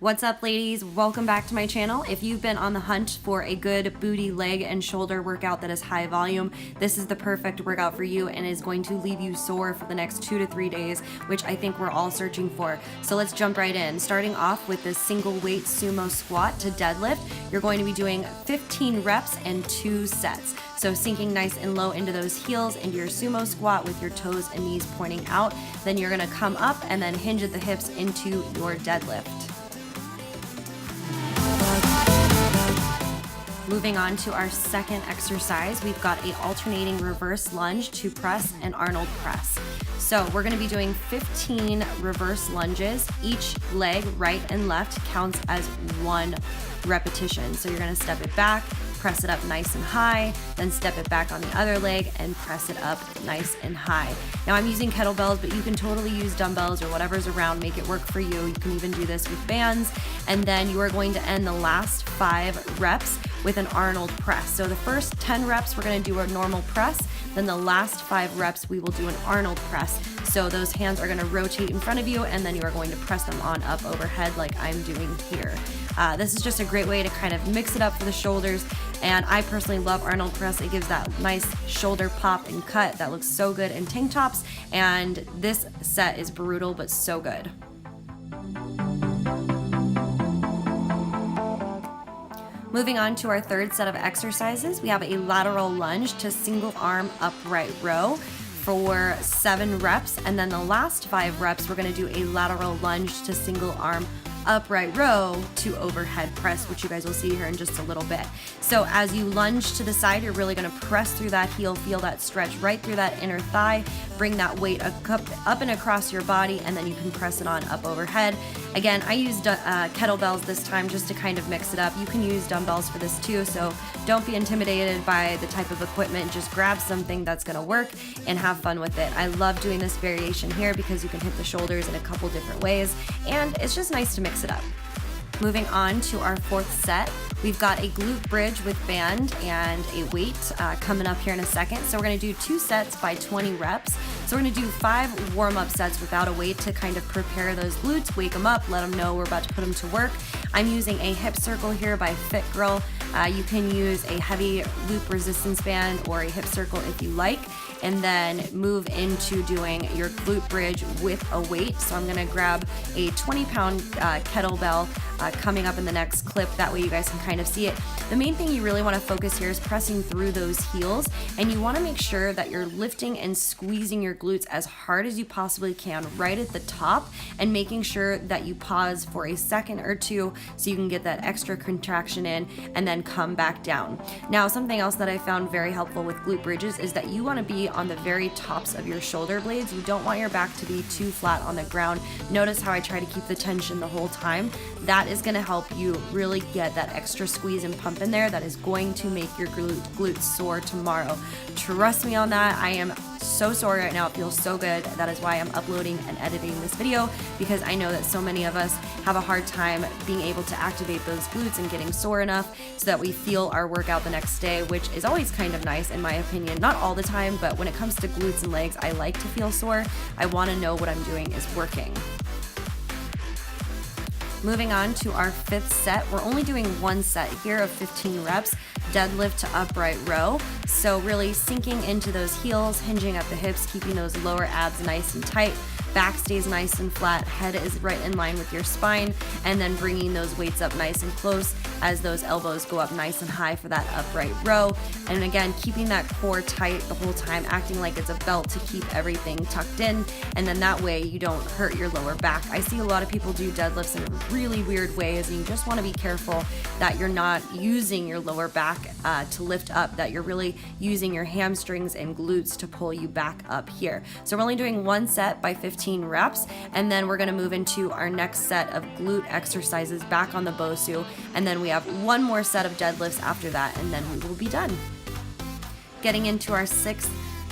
What's up, ladies? Welcome back to my channel. If you've been on the hunt for a good booty, leg, and shoulder workout that is high volume, this is the perfect workout for you and is going to leave you sore for the next 2 to 3 days, which I think we're all searching for. So let's jump right in. Starting off with this single weight sumo squat to deadlift, you're going to be doing 15 reps and 2 sets. So sinking nice and low into those heels, into your sumo squat with your toes and knees pointing out. Then you're gonna come up and then hinge at the hips into your deadlift. Moving on to our second exercise, we've got a alternating reverse lunge to press and Arnold press. So we're gonna be doing 15 reverse lunges. Each leg, right and left, counts as 1 repetition. So you're gonna step it back, press it up nice and high, then step it back on the other leg and press it up nice and high. Now I'm using kettlebells, but you can totally use dumbbells or whatever's around, make it work for you. You can even do this with bands. And then you are going to end the last 5 reps with an Arnold press. So the first 10 reps, we're gonna do a normal press. Then the last 5 reps, we will do an Arnold press. So those hands are gonna rotate in front of you and then you are going to press them on up overhead like I'm doing here. This is just a great way to kind of mix it up for the shoulders. And I personally love Arnold press. It gives that nice shoulder pop and cut that looks so good in tank tops. And this set is brutal, but so good. Moving on to our third set of exercises, we have a lateral lunge to single arm upright row for 7 reps. And then the last 5 reps, we're gonna do a lateral lunge to single arm upright row to overhead press, which you guys will see here in just a little bit. So as you lunge to the side, you're really gonna press through that heel, feel that stretch right through that inner thigh, bring that weight up and across your body, and then you can press it on up overhead. Again, I used kettlebells this time just to kind of mix it up. You can use dumbbells for this too, so don't be intimidated by the type of equipment. Just grab something that's gonna work and have fun with it. I love doing this variation here because you can hit the shoulders in a couple different ways, and it's just nice to mix it up. Moving on to our 4th set, we've got a glute bridge with band and a weight coming up here in a second. So we're gonna do 2 sets by 20 reps. So we're gonna do 5 warm-up sets without a weight to kind of prepare those glutes, wake them up, let them know we're about to put them to work. I'm using a hip circle here by Fit Girl. You can use a heavy loop resistance band or a hip circle if you like, and then move into doing your glute bridge with a weight. So I'm gonna grab a 20-pound kettlebell coming up in the next clip. That way you guys can kind of see it. The main thing you really wanna focus here is pressing through those heels, and you wanna make sure that you're lifting and squeezing your glutes as hard as you possibly can right at the top, and making sure that you pause for a second or 2 so you can get that extra contraction in and then come back down. Now, something else that I found very helpful with glute bridges is that you wanna be on the very tops of your shoulder blades. You don't want your back to be too flat on the ground. Notice how I try to keep the tension the whole time. That is gonna help you really get that extra squeeze and pump in there that is going to make your glutes sore tomorrow. Trust me on that. I am so sore right now. It feels so good. That is why I'm uploading and editing this video, because I know that so many of us have a hard time being able to activate those glutes and getting sore enough so that we feel our workout the next day, which is always kind of nice in my opinion. Not all the time, but when it comes to glutes and legs, I like to feel sore. I want to know what I'm doing is working. Moving on to our 5th set, we're only doing 1 set here of 15 reps, deadlift to upright row. So really sinking into those heels, hinging at the hips, keeping those lower abs nice and tight. Back stays nice and flat, head is right in line with your spine, and then bringing those weights up nice and close as those elbows go up nice and high for that upright row. And again, keeping that core tight the whole time, acting like it's a belt to keep everything tucked in, and then that way you don't hurt your lower back. I see a lot of people do deadlifts in really weird ways, and you just want to be careful that you're not using your lower back to lift up, that you're really using your hamstrings and glutes to pull you back up here. So we're only doing 1 set by 15 reps, and then we're gonna move into our next set of glute exercises back on the Bosu, and then we have 1 more set of deadlifts after that, and then we will be done. Getting into our 6th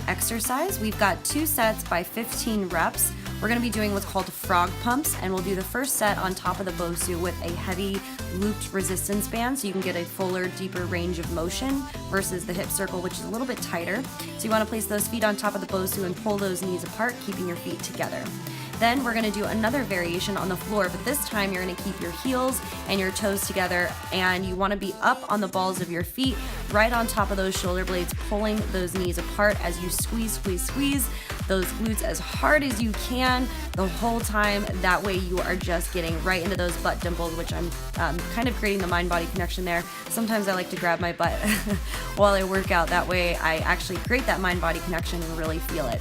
exercise, we've got 2 sets by 15 reps. We're gonna be doing what's called frog pumps, and we'll do the first set on top of the Bosu with a heavy looped resistance band so you can get a fuller, deeper range of motion versus the hip circle, which is a little bit tighter. So you wanna place those feet on top of the Bosu and pull those knees apart, keeping your feet together. Then we're gonna do another variation on the floor, but this time you're gonna keep your heels and your toes together, and you wanna be up on the balls of your feet, right on top of those shoulder blades, pulling those knees apart as you squeeze, squeeze, squeeze those glutes as hard as you can the whole time. That way you are just getting right into those butt dimples, which I'm kind of creating the mind-body connection there. Sometimes I like to grab my butt while I work out. That way I actually create that mind-body connection and really feel it.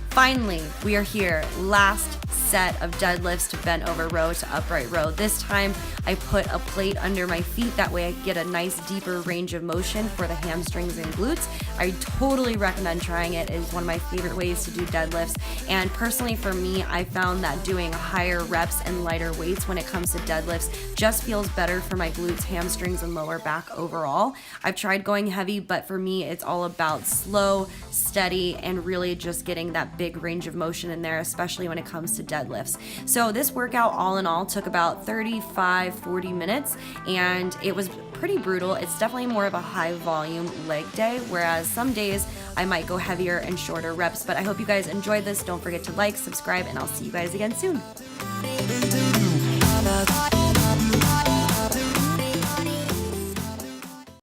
Finally, we are here. Last set of deadlifts to bent over row to upright row. This time I put a plate under my feet. That way I get a nice deeper range of motion for the hamstrings and glutes. I totally recommend trying it. It is one of my favorite ways to do deadlifts. And personally for me, I found that doing higher reps and lighter weights when it comes to deadlifts just feels better for my glutes, hamstrings, and lower back overall. I've tried going heavy, but for me, it's all about slow, steady, and really just getting that big range of motion in there, especially when it comes to deadlifts. So this workout all in all took about 35-40 minutes, and it was pretty brutal. It's definitely more of a high volume leg day, whereas some days I might go heavier and shorter reps. But I hope you guys enjoyed this. Don't forget to like, subscribe, and I'll see you guys again soon.